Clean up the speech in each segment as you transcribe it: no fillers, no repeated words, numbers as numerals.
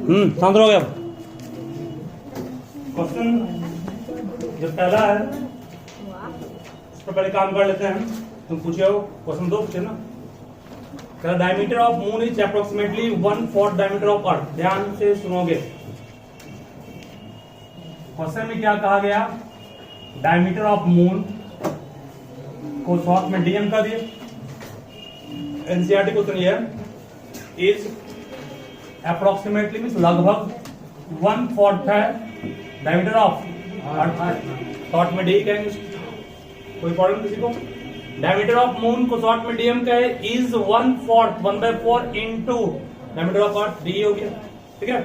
शांत रहोगे अब। क्वेश्चन जो पहला है उस पर पहले काम कर लेते हैं। तुम पूछे हो क्वेश्चन 2 पूछे ना। Diameter of moon is approximately 1/4 diameter of earth. ध्यान से सुनोगे। क्वेश्चन में क्या कहा गया, डायमीटर ऑफ मून को शॉर्ट में डीएम कर दिए। एनसीईआरटी क्वेश्चन ये इज अप्रोक्सीमेटली मीन्स लगभग 1/4 है डायमीटर ऑफ अर्थ। शॉर्ट में डी कहेंगे। कोई प्रॉब्लम किसी को? डायमीटर ऑफ मून को शॉर्ट में डीएम कहे is 1/4 into diameter of earth, D हो गया। ठीक है।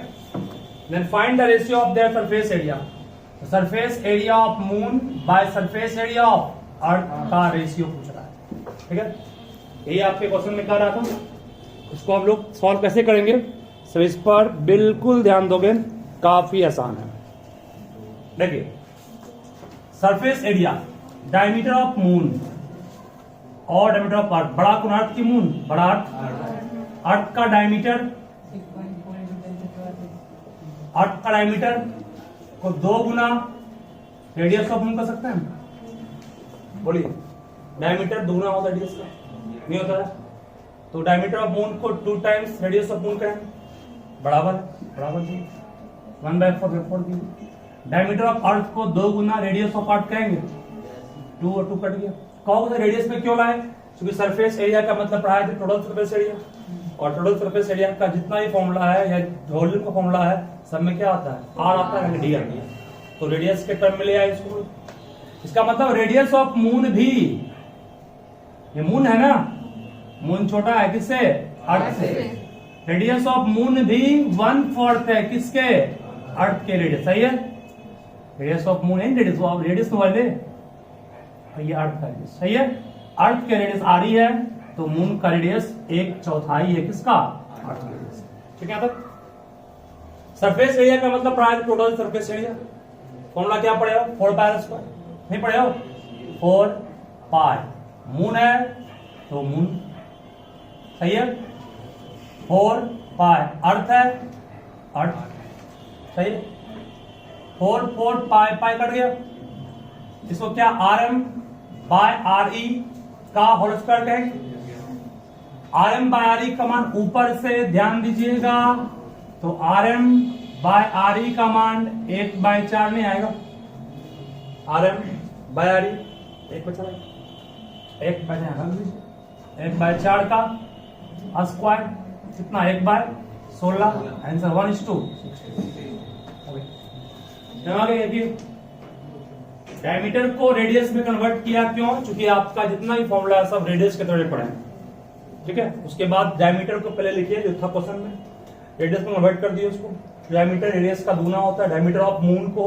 Then find the ratio of their surface area. Surface area of moon by surface area of earth का रेशियो पूछ रहा है। ठीक है, यही आपके क्वेश्चन में कह रहा था। इसको हम लोग सॉल्व कैसे करेंगे, सो इस पर बिल्कुल ध्यान दोगे, काफी आसान है। देखिए, surface area diameter of moon और डायमीटर ऑफ अर्थ। बड़ा कौन? अर्थ की मून, बड़ा अर्थ। अर्थ का डायमीटर, अर्थ का डायमीटर को 2 गुना रेडियस ऑफ मून कर सकते हैं। बोलिए, डायमीटर 2 गुना होता है रेडियस का, नहीं होता है? तो डायमीटर ऑफ मून को 2 टाइम्स रेडियस ऑफ मून करेंगे, बराबर 1/4 डायमीटर ऑफ अर्थ को 2 गुना रेडियस ऑफ अर्थ कहेंगे। 2 और 2 कट गया। कहोगे रेडियस में क्यों लाए? क्योंकि सरफेस एरिया का मतलब रहा है टोटल सरफेस एरिया, और टोटल सरफेस एरिया का जितना भी फॉर्मूला है या वॉल्यूम का फॉर्मूला है, सब में क्या आता है? आर आता है, डी आती है। तो रेडियस के टर्म में ले आए इसको। इसका मतलब रेडियस ऑफ मून भी, ये मून है ना, मून छोटा है किससे? अर्थ से। रेडियस ऑफ मून भी 1/4 है किसके? अर्थ के रेडियस। सही है, radius of moon and radius of radius वाले, ये अर्थ का रेडियस। सही है, अर्थ के रेडियस आर ही है, तो मून का रेडियस 1/4 है किसका? अर्थ का रेडियस। ठीक है। तक सरफेस एरिया का मतलब पढ़ा है टोटल सरफेस एरिया। फॉर्मूला क्या पढ़े हो? 4πr²। नहीं पढ़े हो? 4π। मून है तो मून, सही है, 4π। अर्थ है, अर्थ, सही है। 4 पाई कट गया। इसको क्या RM/RE का होल स्क्वायर कहेंगे। RM/RE का मान ऊपर से ध्यान दीजिएगा, तो RM/RE का मान 1/4 नहीं आएगा। RM/RE 1/4 1/4 का स्क्वायर कितना? 1/16। आंसर 1:6। डायमीटर को रेडियस में कन्वर्ट किया, क्यों? क्योंकि आपका जितना भी फॉर्मूला है सब रेडियस के तरह पढ़े। ठीक है। उसके बाद डायमीटर को पहले लिखिए जो था क्वेश्चन में, रेडियस में कन्वर्ट कर दिए उसको। डायमीटर रेडियस का दूना होता है। डायमीटर ऑफ मून को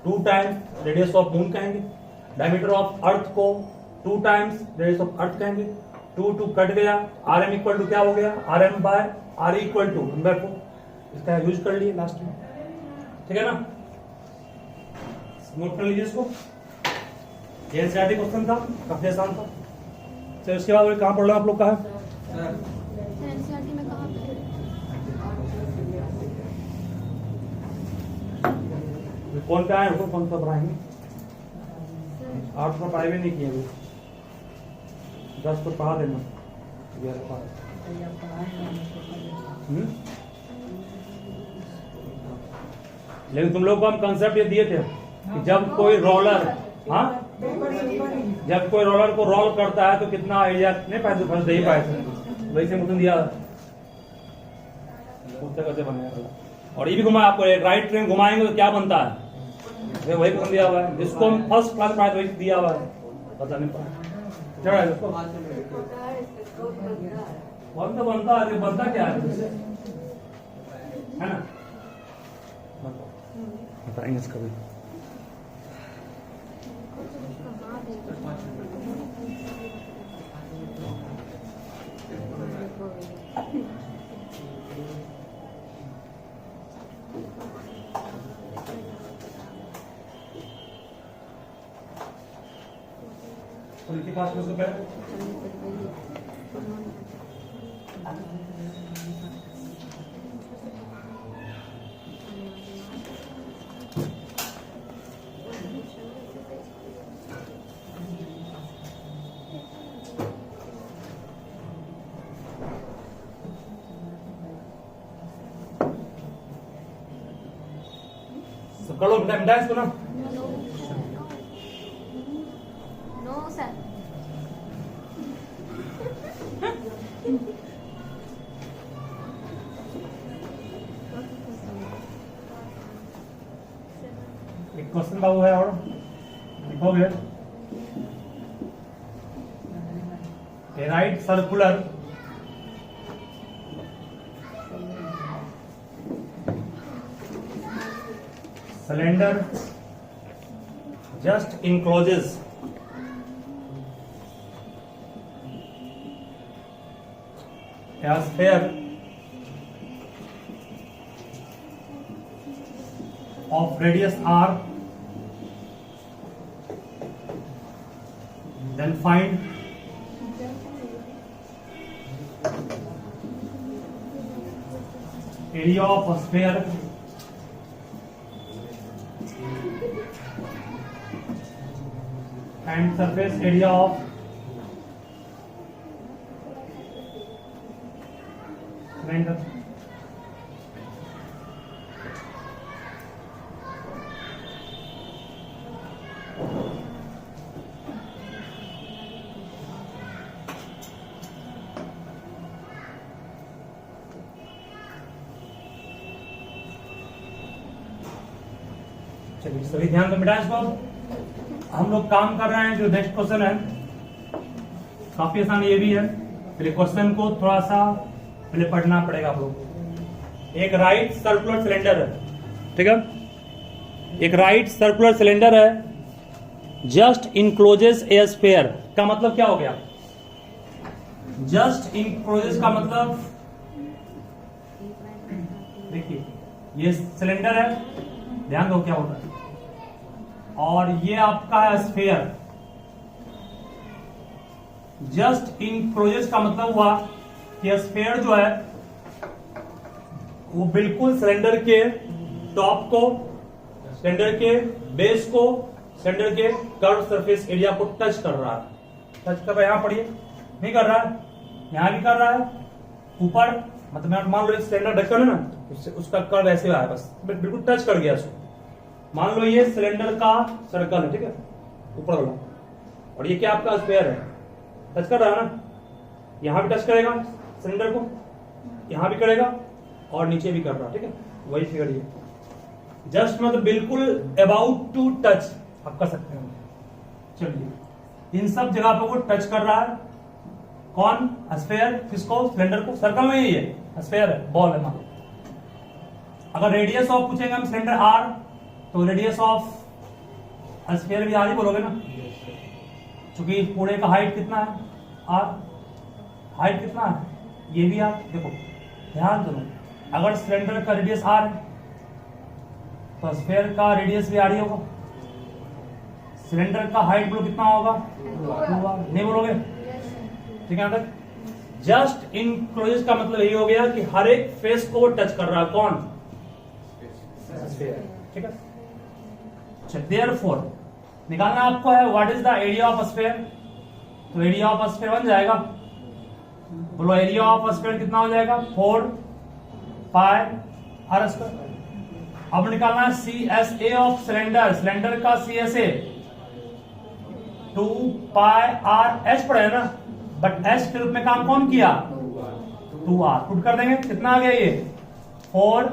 2 टाइम्स रेडियस ऑफ मून कहेंगे। डायमीटर ऑफ अर्थ को 2 टाइम्स रेडियस ऑफ अर्थ कहेंगे। 2 कट गया। RM इक्वल टू क्या हो गया? RM/RE equal to 1/4। इसका यूज कर लिए लास्ट में। ठीक है ना, नोट कर लीजिए इसको। एनसीईआरटी क्वेश्चन था, काफी आसान था। चलिए उसके बाद कहाँ पढ़ रहे आप लोग का है? एनसीईआरटी में कहाँ पे? कौन पे आए उसको कौन सा पढ़ाएंगे? आप तो पढ़ाई भी नहीं किए अभी। 10 तो पढ़ा देना, 11 पढ़ा। लेकिन तुम लोग को हम कंसेप्ट ये दिए थे कि जब कोई रोलर, हाँ, जब कोई रोलर को रोल करता है तो कितना एरिया, नहीं पैसे फंस दे ही पाए थे, वैसे मुझे दिया कैसे बनेगा। और ये भी घुमाया आपको, राइट ट्रेन घुमाएंगे तो क्या बनता है, वही क्वेश्चन दिया हुआ है जिसको हम फर्स्ट क्लास में वही दिया हुआ है, पता नहीं पड़ा बनता है, बनता क्या है ना, बताएंगे इसका भी। उनके पास में उसको सब कर लो मिटा इसको ना। No sir. एक क्वेश्चन बाबू है और लिखोगे, a right circular cylinder just encloses a sphere of radius r, then find area of a sphere and surface area of cylinder. चलिए सभी ध्यान से मिटाएं इसको। हम लोग काम कर रहे हैं, जो नेक्स्ट क्वेश्चन है काफी आसान ये भी है। पहले क्वेश्चन को थोड़ा सा पहले पढ़ना पड़ेगा आप लोग को। एक राइट सर्कुलर सिलेंडर है, ठीक है, एक राइट सर्कुलर सिलेंडर है, जस्ट इनक्लोजेस ए स्फीयर का मतलब क्या हो गया? जस्ट इनक्लोजेस का मतलब देखिए ये सिलेंडर है, ध्यान दो क्या होता है, और ये आपका है स्फीयर। जस्ट इनक्लोजेस का मतलब हुआ कि स्फीयर जो है वो बिल्कुल सिलेंडर के टॉप को, सिलेंडर के बेस को, सिलेंडर के कर्व सरफेस एरिया को टच कर रहा है। टच कर रहा है, यहां पढ़िए, नहीं कर रहा है, यहां भी कर रहा है, ऊपर मतलब मान लो सिलेंडर ढक्कन है ना, उसका कर्व ऐसे आया, बस बिल्कुल टच कर गया उसको। मान लो ये सिलेंडर का सर्कल है, ठीक है, ऊपर वाला, और ये क्या आपका स्फीयर है, टच कर रहा है ना, यहां भी टच करेगा सिलेंडर को, यहां भी करेगा और नीचे भी कर रहा है, ठीक है, वही फिगर ये जस्ट मतलब बिल्कुल अबाउट टू टच आप कर सकते हैं। चलिए इन सब जगह पर वो टच कर रहा है, कौन? स्फीयर। किसको? सिलेंडर को। सर्कल में ही है, स्फीयर है, बॉल है। मान अगर रेडियस ऑफ पूछेंगे हम सिलेंडर आर, तो रेडियस ऑफ स्फीयर भी आर ही बोलोगे ना, क्योंकि पूरे का हाइट कितना है? आर। हाइट कितना है? ये भी आर। देखो ध्यान दो, अगर सिलेंडर का रेडियस आर है तो स्फीयर का रेडियस भी आर ही होगा। सिलेंडर का हाइट बोलो कितना होगा? 2r। नहीं बोलोगे? ठीक है, तक जस्ट इनक्लोजेस का मतलब यही हो गया कि हर एक फेस को टच कर रहा है, कौन? स्फीयर। ठीक है, देयरफॉर निकालना आपको है what is the area of sphere. तो एरिया ऑफ स्फीयर बन जाएगा, बोलो एरिया ऑफ स्फीयर कितना हो जाएगा? 4 पाई आर स्क्वायर। अब निकालना है CSA ऑफ सिलेंडर, सिलेंडर का CSA 2 पाई आर एच पड़े ना, बट एच के रूप में काम कौन किया? 2r। पुट कर देंगे, कितना आ गया ये? 4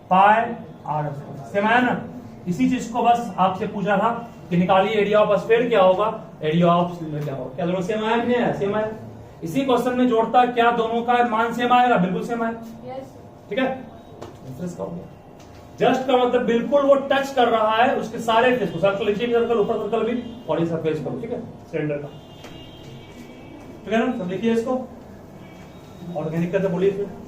पाई आर स्क्वायर। सेम आया ना? इसी चीज को बस आपसे पूछा था कि निकालिए एरिया ऑफ स्फीयर क्या होगा, एरिया ऑफ सिलेंडर क्या होगा। क्या दोनों सेम आया? नहीं आया? सेम आया। इसी क्वेश्चन में जोड़ता क्या दोनों का मान सेम आएगा? बिल्कुल सेम आया। ठीक है, जस्ट का मतलब बिल्कुल वो टच कर रहा है उसके सारे फेस को, सर्कल नीचे भी सर्कल, ऊपर सर्कल भी, और ये सरफेस को, ठीक है, सिलेंडर का। ठीक है ना? सब देखिए इसको, और क्या दिक्कत है बोलिए फिर।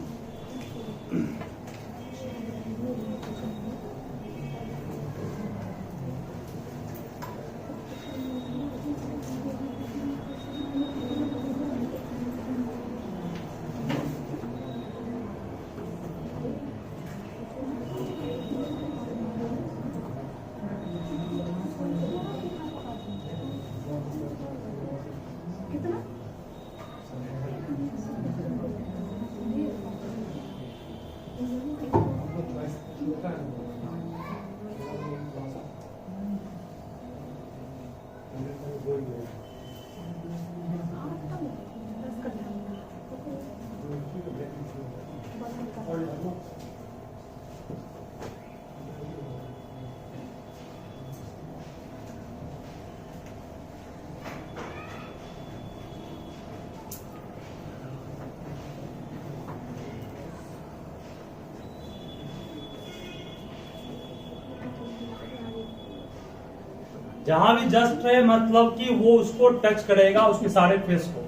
जहां भी जस्ट है मतलब कि वो उसको टच करेगा, उसके सारे फेस को।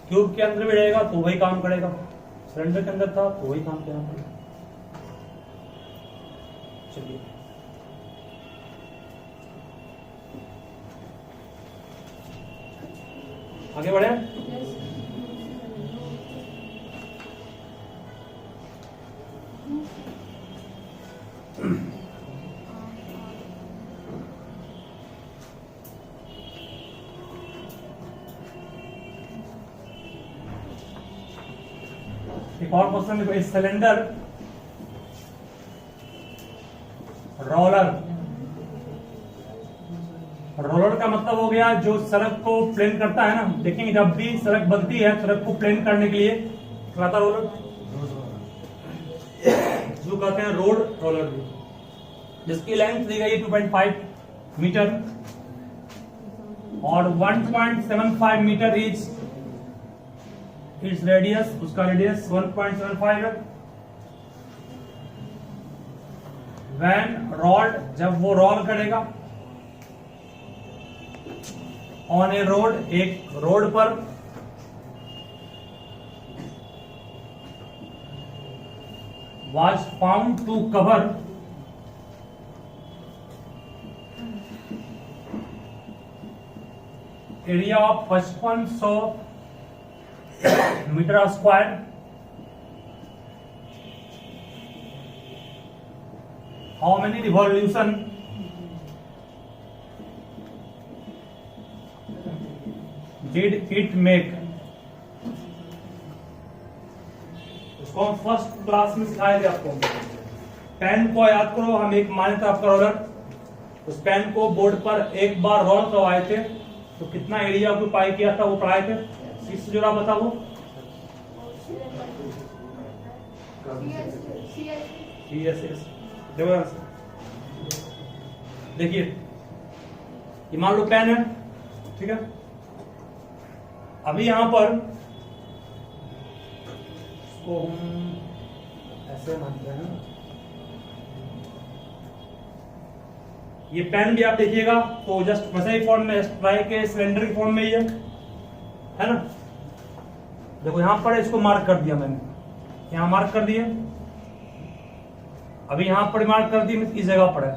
क्यूब के अंदर भी रहेगा तो वही काम करेगा, सिलेंडर के अंदर था तो वही काम किया। चलिए आगे बढ़े। एक और क्वेश्चन देखो, सिलेंडर रोलर, रोलर का मतलब हो गया जो सड़क को प्लेन करता है ना। देखेंगे जब भी सड़क बनती है सड़क को प्लेन करने के लिए कहता रोलर, जो कहते हैं रोड रोलर, जिसकी लेंथ दी गई 2.5 मीटर और 1.75 मीटर इज इट्स रेडियस, उसका रेडियस 1.75 है। व्हेन रोल्ड, जब वो रोल करेगा ऑन ए रोड, एक रोड पर, was found to cover area of 5500 metre square, how many revolution did it make. इसको हम फर्स्ट क्लास में सिखाए थे आपको। पेन को याद करो, हम एक माने था आपका रोलर, उस पेन को बोर्ड पर एक बार रोल करवाए थे तो कितना एरिया ऑक्यूपाई किया था वो पढ़ाए थे। इससे जुड़ा बताओ। देखिए ये मान लो पेन है, ठीक है। अभी यहां पर इसको हम ऐसे मानते हैं, ये पेन भी आप देखिएगा तो जस्ट वैसे ही फॉर्म में, ट्राई के सिलेंडर की फॉर्म में ही है ना। देखो यहां पर इसको मार्क कर दिया मैंने, यहां मार्क कर दिए, अभी यहां पर मार्क कर दी, इस जगह पर है।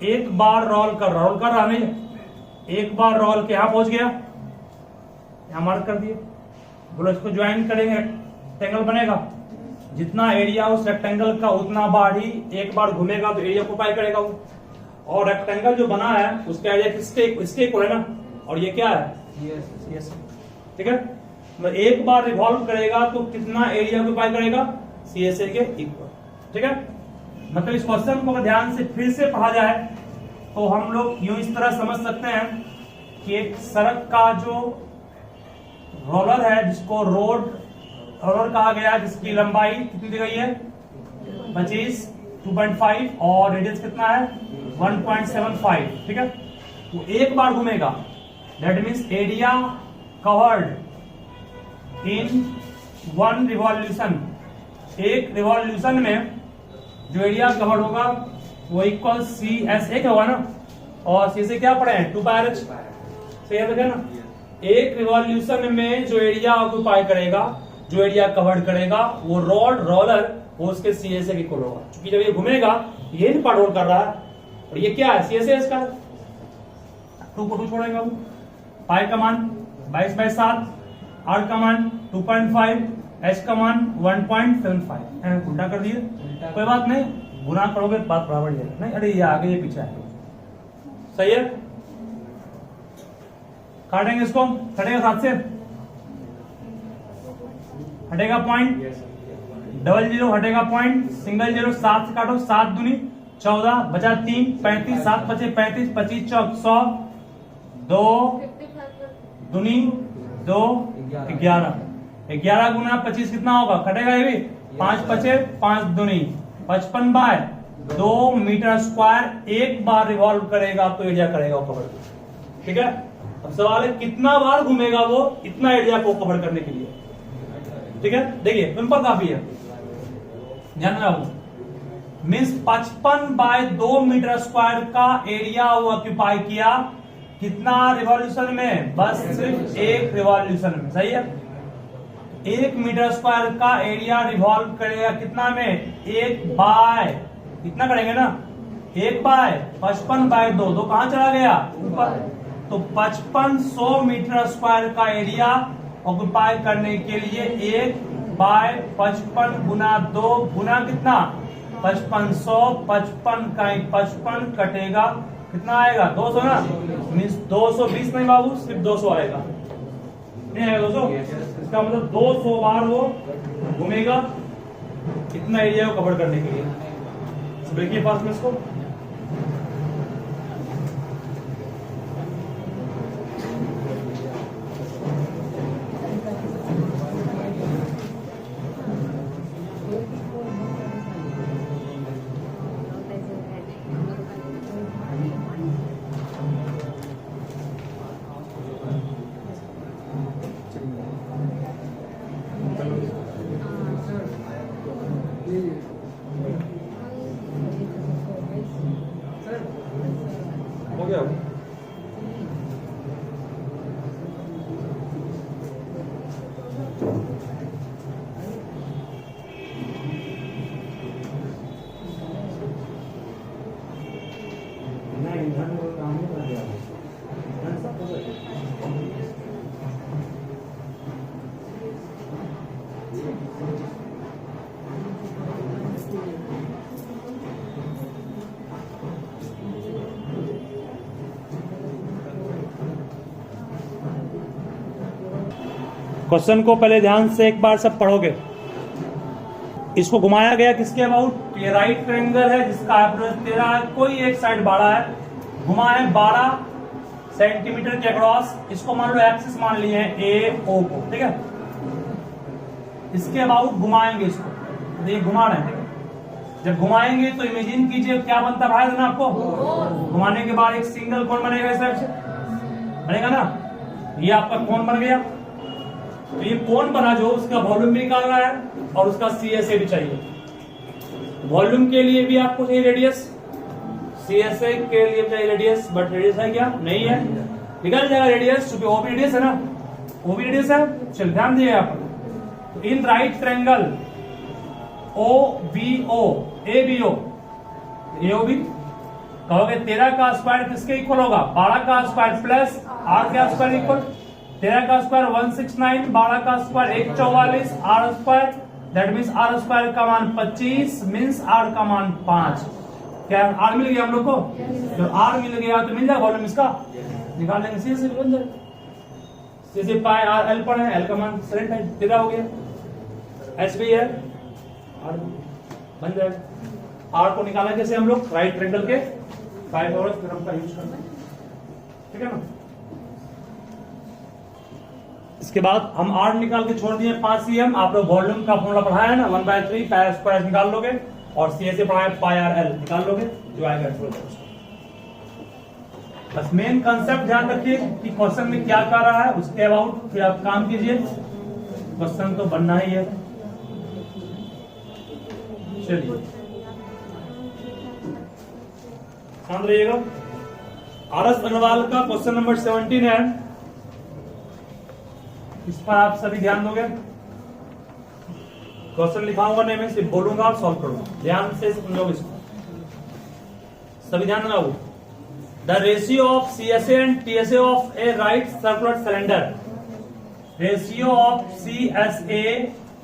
एक बार रोल कर रहा नहीं, एक बार रोल के यहां पहुंच गया, यहां मार्क कर दिए। बोलो इसको ज्वाइन करेंगे, रेक्टेंगल बनेगा, जितना एरिया उस रेक्टेंगल का उतना बार ही एक बार घूमेगा तो एरिया ऑक्यूपाई करेगा वो। और रेक्टेंगल जो बना है उसका एरिया इसके इक्वल है ना, और ये क्या है, यस, ठीक है। मतलब एक बार रिवॉल्व करेगा तो कितना एरिया ऑक्यूपाई करेगा, CSA के इक्वल, ठीक है। मतलब इस क्वेश्चन को ध्यान से फिर से पढ़ा जाए तो हम लोग यूं इस तरह समझ सकते हैं कि एक सड़क का जो रोलर है, जिसको रोड रोलर कहा गया, जिसकी लंबाई कितनी दी गई है 25, 2.5 और रेडियस कितना है 1.75, ठीक है। वो एक बार घूमेगा, that means area covered in 1 revolution, एक रिवॉल्यूशन में जो एरिया कवर्ड होगा वो इक्वल CSA होगा ना, और CSA क्या पढ़े हैं 2πRH, सही है ना। एक रिवॉल्यूशन में जो एरिया ऑक्यूपाई करेगा, जो एरिया कवर्ड करेगा वो रोलर वो उसके CSA के इक्वल होगा। क्योंकि जब ये घूमेगा ये भी पार्ट रोल कर रहा है, और ये क्या है CSA इसका 2 को 2 छोड़ेगा वो। पाई का मान 22/7, R का मान 2.5, H का मान 1.75, उल्टा कर दिए, कोई बात नहीं, गुना करोगे बात बराबर ही है। नहीं अरे ये आगे ये पीछे है, सही है। काटेंगे इसको, कटेगा 7 से, हटेगा पॉइंट, डबल जीरो हटेगा पॉइंट, सिंगल जीरो 7 से काटो, 7 दूनी 14, बचा 3, 35, 7 बचे 35, 25 चौक 100, 2 दूनी 2, 11 गुना 25 कितना होगा, कटेगा ये भी, 5 बचे 5 दूनी 55/2 मीटर स्क्वायर एक बार रिवॉल्व करेगा तो एरिया करेगा कवर, ठीक है। अब सवाल है कितना बार घूमेगा वो इतना एरिया को कवर करने के लिए, ठीक है। देखिए सिंपल काफी है, ध्यान में मीन्स 55 बाय 2 मीटर स्क्वायर का एरिया वो ऑक्यूपाई किया। कितना रिवॉल्यूशन में? बस सिर्फ एक रिवॉल्यूशन में। सही है। 1 मीटर स्क्वायर का एरिया रिवॉल्व करेगा कितना में? 1 बाय, कितना करेंगे ना, 1 बाय 55 बाय 2, 2 कहां चला गया? ऊपर। तो 5500 मीटर स्क्वायर का एरिया ऑक्यूपाई करने के लिए 1 बाय 55 गुना 2 गुना कितना? 5500, 55 का 55 कटेगा, कितना आएगा? 200 ना। मीन्स 220 नहीं बाबू, सिर्फ 200 आएगा। नहीं आएगा 200? इसका मतलब 200 बार वो घूमेगा कितना एरिया को कवर करने के लिए। देखिए पास में इसको, हो गया। नहीं घर में काम नहीं कर दिया। क्वेश्चन को पहले ध्यान से एक बार सब पढ़ोगे। इसको घुमाया गया किसके अबाउट? ये राइट ट्रायंगल है जिसका एवरेज 13 है, कोई एक साइड 12 है, घुमा है 12 सेंटीमीटर के अक्रॉस। इसको मान लो एक्सिस मान लिए हैं ए ओ को, ठीक है। इसके अबाउट घुमाएंगे इसको, ये घुमा रहे हैं, ठीक है। जब घुमाएंगे तो इमेजिन कीजिए क्या बनता है ना आपको। घुमाने के बाद एक सिंगल कोण बनेगा, इस टाइप से बनेगा ना। ये आपका कोण बन गया। तो ये कोण बना जो, उसका वॉल्यूम भी निकालना है और उसका सीएसए भी चाहिए। वॉल्यूम के लिए भी आपको चाहिए रेडियस, सीएसए के लिए चाहिए रेडियस, बट रेडियस है क्या? नहीं है। निकल जाएगा रेडियस, क्योंकि वो भी रेडियस है ना, वो भी रेडियस है। चल ध्यान दिए आप। तो in right triangle O B O, A B O, A O B कहोगे 13 का स्क्वायर किसके इक्वल होगा? 12 का स्क्वायर प्लस 8 का स्क्वायर इक्वल 13 का स्क्वायर 169, 12 का square 144, r square that means r square का मान 25 मीन्स आर का मान 5। क्या आर मिल गया हम लोग को? तो आर मिल गया तो मिल जाएगा वॉल्यूम इसका, निकाल लेंगे सी से बन जाएगा। सी से पाई आर एल पर है, एल का मान 13 हो गया। एच भी है, आर बन जाएगा। आर को निकाला कैसे हम लोग? राइट ट्रायंगल के 5 थ्योरम का यूज करना, ठीक है ना। इसके बाद हम आर निकाल के छोड़ दिए 5 cm। आप लोग वॉल्यूम का फॉर्मूला पढ़ाया है ना, 1/3 पाई स्क्वायर निकाल लोगे और सी से पढ़ाया पाई आर एल निकाल लोगे, जो आएगा छोड़ दो। बस मेन कंसेप्ट ध्यान रखिए कि क्वेश्चन में क्या कर रहा है, उसके अबाउट फिर आप काम कीजिए। क्वेश्चन तो बनना ही है। चलिए ध्यान रहिएगा। आरएस अग्रवाल का क्वेश्चन नंबर 17 है, इस पर आप सभी ध्यान दोगे। क्वेश्चन लिखाऊंगा नहीं, मैं सिर्फ बोलूंगा और सॉल्व करूंगा। ध्यान से समझोगे इसको, सभी ध्यान लगाओ। The ratio of CSA and TSA of A right circular cylinder, ratio of CSA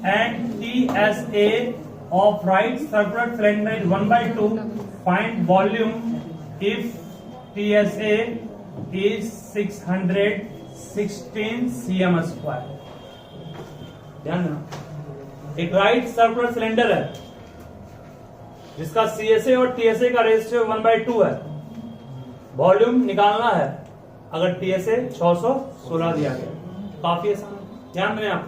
and TSA of right circular cylinder is 1/2। Find volume if TSA is 616 cm square. ध्यान देना, एक राइट सर्कुलर सिलेंडर है जिसका CSA और TSA का ratio 1/2 है। Volume निकालना है अगर टीएसए 616 दिया गया। काफी आसान, ध्यान दें आप।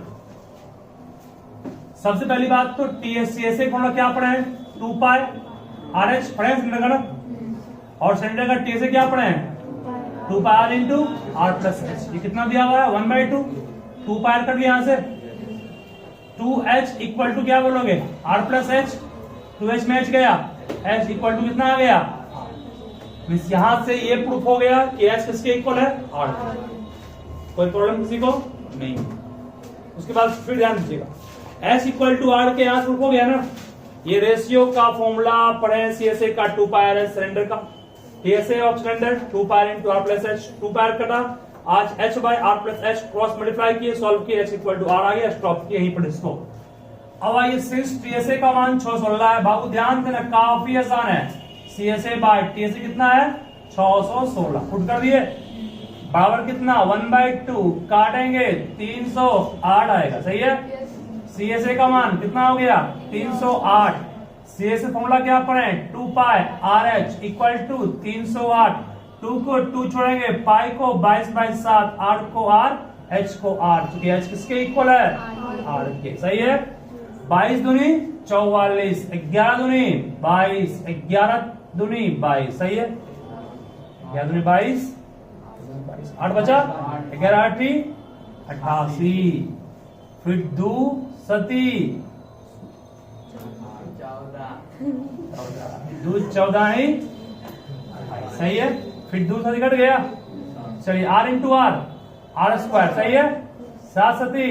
सबसे पहली बात तो टीएसए फॉर्मूला क्या पढ़े हैं? 2 पाई आर एच पढ़े हैं सिलेंडर का ना, और सिलेंडर का टीएसए क्या पढ़े हैं? 2 pi R into are plus H. ये कितना दिया हुआ है? 1/2। 2 पाई आर कट गया यहां से, 2h इक्वल टू क्या बोलोगे? Are plus H. 2h में h गया, एच इक्वल टू कितना आ गया, मीन्स यहां से ये प्रूफ हो गया कि एच किसके इक्वल है, 8। कोई प्रॉब्लम किसी को नहीं। उसके बाद फिर ध्यान दीजिएगा, एच इक्वल टू आर के यहां प्रूफ हो गया ना। ये रेशियो का फॉर्मूला पढ़े सीएसए का 2 पाई आर सिलेंडर का, TSA of cylinder 2 pi into are plus h, 2 pi कटा, आज h by r plus h cross multiply किए, सॉल्व किए, एच इक्वल टू आर आ गया, स्टॉप किए यहीं पर इसको। अब आइए सिंस टीएसए का मान 616 है, बाबू ध्यान देना काफी आसान है, सीएसए बाय टीएसए कितना है 616, पुट कर दिए, पावर कितना 1/2, काटेंगे 308 आएगा, सही है। सीएसए का मान कितना हो गया 308, सीएसए फॉर्मूला क्या पढ़े 2 pi R H equal to 308, 2 को 2 छोड़ेंगे, पाई को 22/7, 8 को आर, एच को आर, क्योंकि एच किसके इक्वल है आर के, सही है। 22 दूनी 44, 11 दूनी 22, 11 दूनी 22, सही है, 11 दूनी 22, 8 बचा, 11 8 88, फिर 2 सती 2 14, सही है, फिर 2 सती कट गया, चलिए r into r, r square, सही है, 7 सती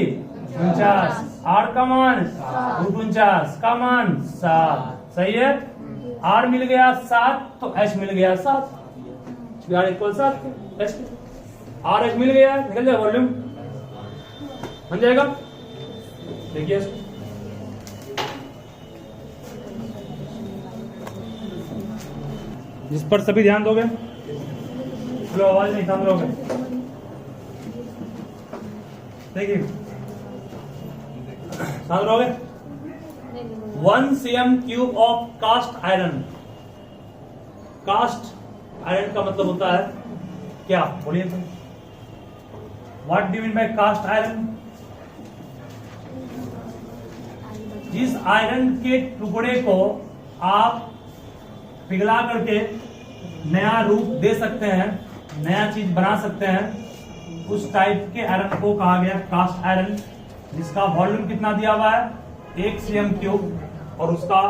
49, आर का मान 49 का मान 7, सही है। आर मिल गया 7 तो एच मिल गया 7, आर इक्वल 7, आर एच मिल गया, निकल जाए वॉल्यूम, बन जाएगा। देखिए जिस पर सभी ध्यान दोगे, चलो आवाज नहीं शांत रहोगे, देखिए शांत रहोगे। 1 cm cube of cast iron, cast iron का मतलब होता है क्या, बोलिए तो, what do you mean by cast iron? जिस आयरन के टुकड़े को आप पिघला करके नया रूप दे सकते हैं, नया चीज बना सकते हैं, उस टाइप के आयरन को कहा गया कास्ट आयरन, जिसका वॉल्यूम कितना दिया हुआ है 1 cm क्यूब, और उसका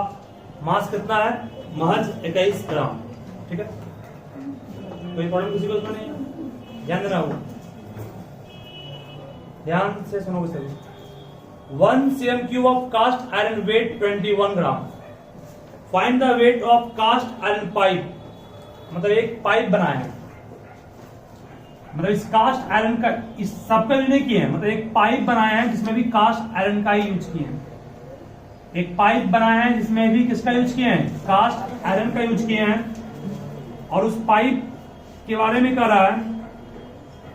मास कितना है महज 21 ग्राम, ठीक है। कोई प्रॉब्लम किसी को नहीं, ध्यान देना होगा, ध्यान से सुनोगे सभी। 1 cm cube of cast iron weight 21 gram. Find the weight of cast iron pipe, मतलब एक पाइप बनाए हैं, मतलब इस कास्ट आयरन का, इस सबका यूज नहीं किए हैं, मतलब एक पाइप बनाए हैं जिसमें भी कास्ट आयरन का ही यूज किए हैं, एक पाइप बनाए हैं जिसमें भी किसका यूज किए हैं कास्ट आयरन का यूज किए हैं, और उस पाइप के बारे में कह रहा है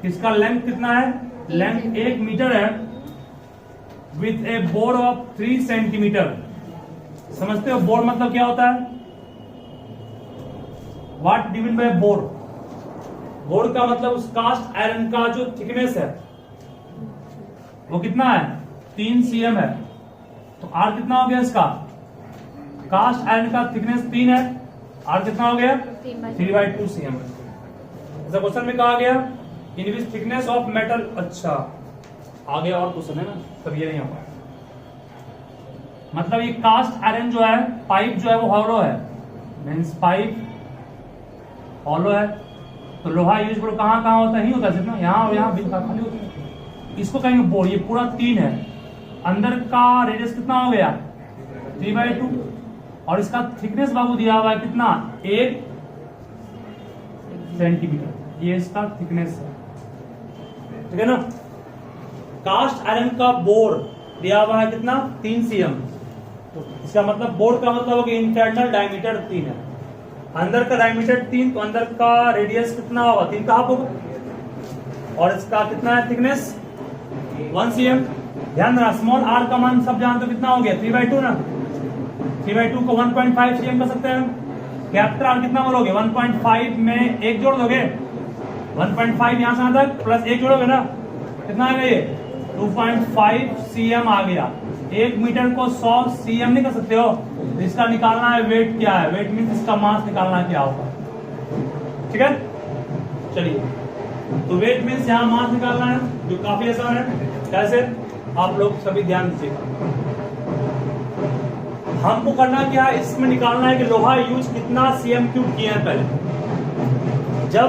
इसका लेंथ कितना है, लेंथ 1 मीटर है, with A bore of 3 centimetre. समझते हो बोर मतलब क्या होता है, what do you mean bye bore? Bore का मतलब उस कास्ट आयरन का जो थिकनेस है वो कितना है 3 cm है, तो आर कितना हो गया इसका, कास्ट आयरन का थिकनेस 3 है, आर कितना हो गया 3/2 cm। ऐसा क्वेश्चन में कहा गया इन विच थिकनेस ऑफ मेटल, अच्छा आगे और क्वेश्चन है ना, तब ये नहीं होगा, मतलब ये कास्ट आयरन जो है, पाइप जो है वो हॉलो है, मीन्स पाइप हॉलो है, तो लोहा यूज कहाँ कहाँ होता है, नहीं होता सिर्फ ना, यहाँ और यहाँ बिल्कुल खाली होता है, इसको कहेंगे बोर। ये पूरा 3 है, अंदर का रेडियस कितना हो गया 3/2, और इसका थिकनेस बाबू दिया हुआ है कितना 1 सेंटीमीटर, ये इसका थिकनेस है, ठीक है ना। कास्ट आयरन का बोर दिया हुआ है कितना 3 cm, तो इसका मतलब बोर का मतलब हो गया इंटरनल डायमीटर 3 है, अंदर का डायमीटर 3, तो अंदर का रेडियस कितना होगा 3 का हाफ होगा, और इसका कितना है थिकनेस 1 cm। ध्यान देना स्मॉल आर का मान सब जानते हो कितना हो गया 3/2 ना, 3/2 को 1.5 cm कर सकते हैं। कैपिटल आर कितना बोलोगे 1.5 में 1 जोड़ दोगे, 1.5 यहां से यहां तक प्लस 1 जोड़ोगे ना, कितना आ गया ये 2.5 cm आ गया। 1 मीटर को 100 cm नहीं कर सकते हो, इसका निकालना है वेट क्या है, वेट मीन्स इसका मास निकालना क्या होगा, ठीक है। चलिए तो वेट मीन्स यहाँ मास निकालना है, जो काफी आसान है, कैसे आप लोग सभी ध्यान दीजिएगा। हमको करना क्या है, इसमें निकालना है कि लोहा यूज कितना cm³ किए हैं पहले। जब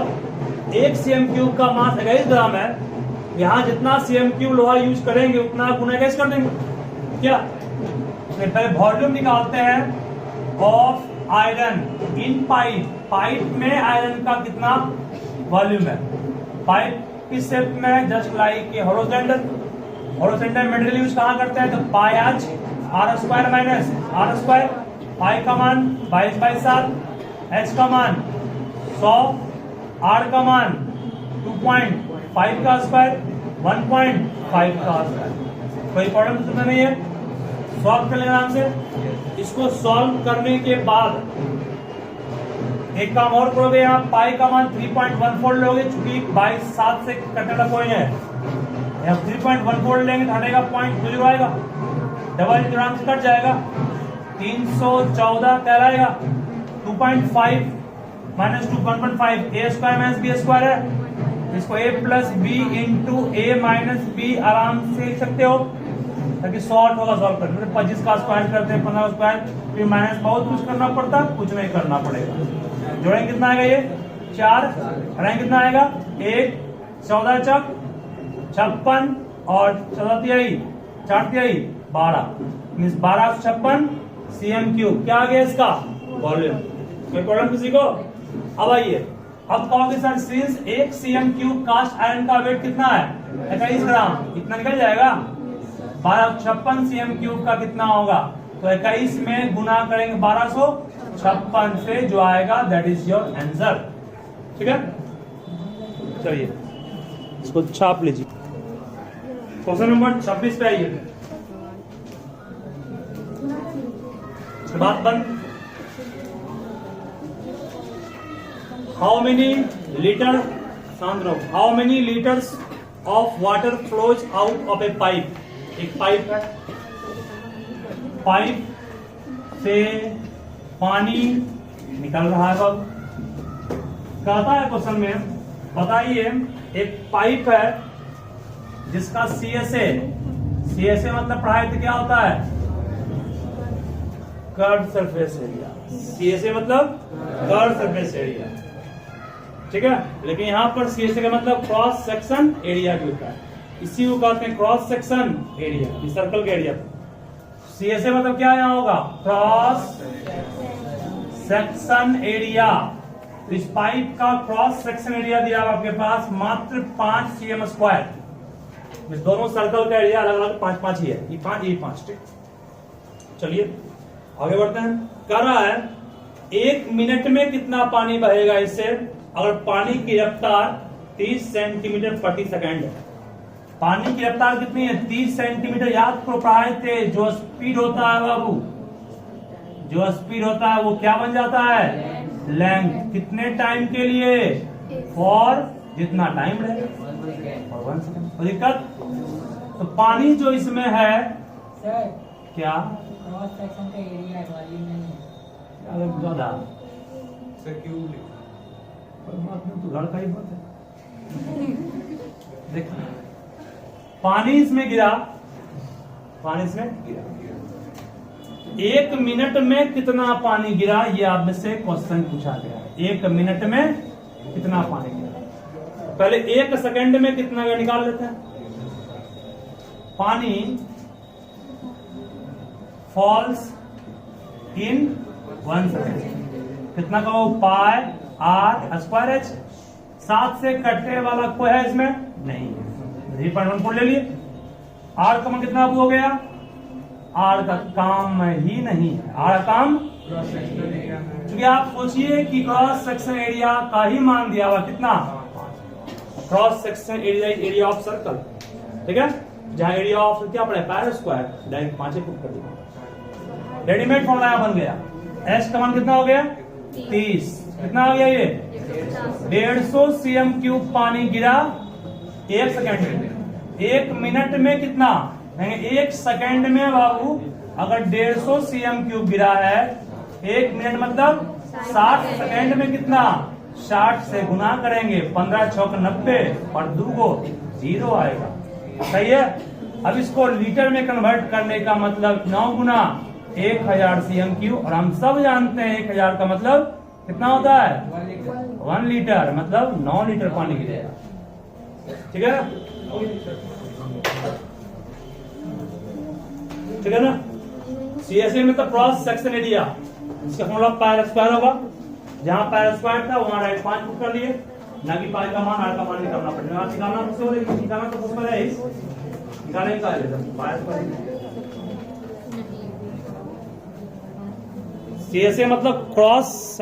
1 cm³ का मास 21 ग्राम है, यहाँ जितना cm³ लोहा यूज करेंगे उतना गुना 21 कर देंगे क्या। तो पहले वॉल्यूम निकालते हैं of iron in pipe. Pipe में आयरन का कितना वॉल्यूम है। पाइप किस शेप में, just like horizontal. Horizontal material use कहाँ करते हैं, तो पाई आज r² माइनस r²। पाई का मान 22/7, h का मान 100, r का मान 2.5 का स्क्वायर, 1.5 का स्क्वायर। कोई प्रॉब्लम तो नहीं है। सॉल्व कर लेना आराम से। इसको सॉल्व करने के बाद एक काम और करोगे, यहाँ पाई का मान 3.14 लोगे, चूंकि 22/7 से कटने वाला कोई है, यहाँ 3.14 लेंगे तो हटेगा 0.20 आएगा, डबल इंटराम से कट जाएगा, 314 कहलाएगा। 2.5 माइनस 2 1.5, a² माइनस b² है, इसको a plus b into a minus b आराम से लिख सकते हो, ताकि शॉर्ट होगा सॉल्व करने में। 25 का स्क्वायर करते हैं, 15 का स्क्वायर, फिर माइनस बहुत कुछ करना पड़ता, कुछ नहीं करना पड़ेगा। जोड़ेंगे कितना आएगा, ये 4, हटाएंगे कितना आएगा, 1, 14 चक 56 और 14 तिहाई 4 तिहाई 12, मीन्स 1256 cm³। क्या आ गया इसका वॉल्यूम। कोई प्रॉब्लम किसी को। अब आइए, अब कहोगे sir since 1 cm³ cast iron का वेट कितना है, 21 ग्राम, इतना निकल जाएगा। 1256 cm³ का कितना होगा, तो 21 में गुना करेंगे 1256 से, जो आएगा दैट इज योर आंसर। ठीक है, चलिए इसको छाप लीजिए। क्वेश्चन नंबर 26 पे आइए। बात बंद। हाउ मेनी लीटर, शांत रहो, how many litres of water flows out of A pipe. एक पाइप है, पाइप से पानी निकल रहा है। बाबू कहता है क्वेश्चन में, बताइए एक पाइप है जिसका CSA, CSA मतलब पढ़ाई तो क्या होता है, कर्व सरफेस एरिया। CSA मतलब कर्व सरफेस एरिया, ठीक है। लेकिन यहाँ पर CSA का मतलब क्रॉस सेक्शन एरिया भी होता है, इसी को कहते हैं क्रॉस सेक्शन एरिया, इस सर्कल के एरिया। CSA मतलब क्या यहाँ होगा, क्रॉस सेक्शन एरिया। तो इस पाइप का क्रॉस सेक्शन एरिया दिया हुआ आपके पास मात्र 5 cm²। दोनों सर्कल का एरिया अलग अलग 5-5 ही है, ये 5 ये 5। ठीक, चलिए आगे बढ़ते हैं। कह रहा है 1 मिनट में कितना पानी बहेगा इससे, अगर पानी की रफ्तार 30 सेंटीमीटर प्रति सेकंड है। पानी की रफ्तार कितनी है, 30 सेंटीमीटर। याद करो पढ़ाए थे, जो स्पीड होता है बाबू, जो स्पीड होता है वो क्या बन जाता है, लेंथ। कितने टाइम के लिए, फॉर जितना टाइम रहे, फॉर 1 सेकंड। दिक्कत तो पानी जो इसमें है सर, क्या, क्रॉस सेक्शन का एरिया है, वॉल्यूम नहीं है। ज्यादा सर क्यूब तो घर का ही बात है। देख, पानी इसमें गिरा, पानी इसमें गिरा, 1 मिनट में कितना पानी गिरा, ये आप में से क्वेश्चन पूछा गया। 1 मिनट में कितना पानी गिरा। पहले 1 सेकंड में कितना निकाल लेते हैं। पानी फॉल्स इन 1 सेकंड, कितना का, पाई r²h। 7 से कटने वाला कोई है इसमें नहीं है, 3.14 ले लिए। r का मान कितना हो गया, r का काम ही नहीं है, r का काम। क्योंकि आप सोचिए कि क्रॉस सेक्शन एरिया का ही मान दिया हुआ कितना, cross section area, area of circle, ठीक है। जहां एरिया ऑफ क्या पड़े, पाई², डायरेक्ट 5 पुट कर दिया, रेडीमेड फॉर्मूला बन गया। h का मान कितना हो गया, 30। कितना हो गया ये, 150 cm³ पानी गिरा 1 सेकंड में। 1 मिनट में कितना, 1 सेकंड में बाबू अगर 150 cm³ गिरा है, 1 मिनट मतलब 60 सेकंड में कितना, 60 से गुना करेंगे, 15 × 6 = 90, और 2 को 0 आएगा। सही है। अब इसको लीटर में कन्वर्ट करने का मतलब 9 गुना 1000 CM3 और हम सब जानते हैं 1000 का मतलब कितना होता है 1 लीटर, मतलब 9 लीटर पानी गिरेगा। ठीक है ना, ठीक है ना। CSA मतलब क्रॉस सेक्शन एरिया, इसका फॉर्मूला पाई स्क्वायर होगा, जहां पाई स्क्वायर था वहां राइट 5 पुट कर लिए, ना कि पाई का मान आर का मान निकालना पड़ेगा। निकालना मुझसे हो रही, निकालना तो मुझसे है ही, निकालने का पाई स्क्वायर। CSA मतलब क्रॉस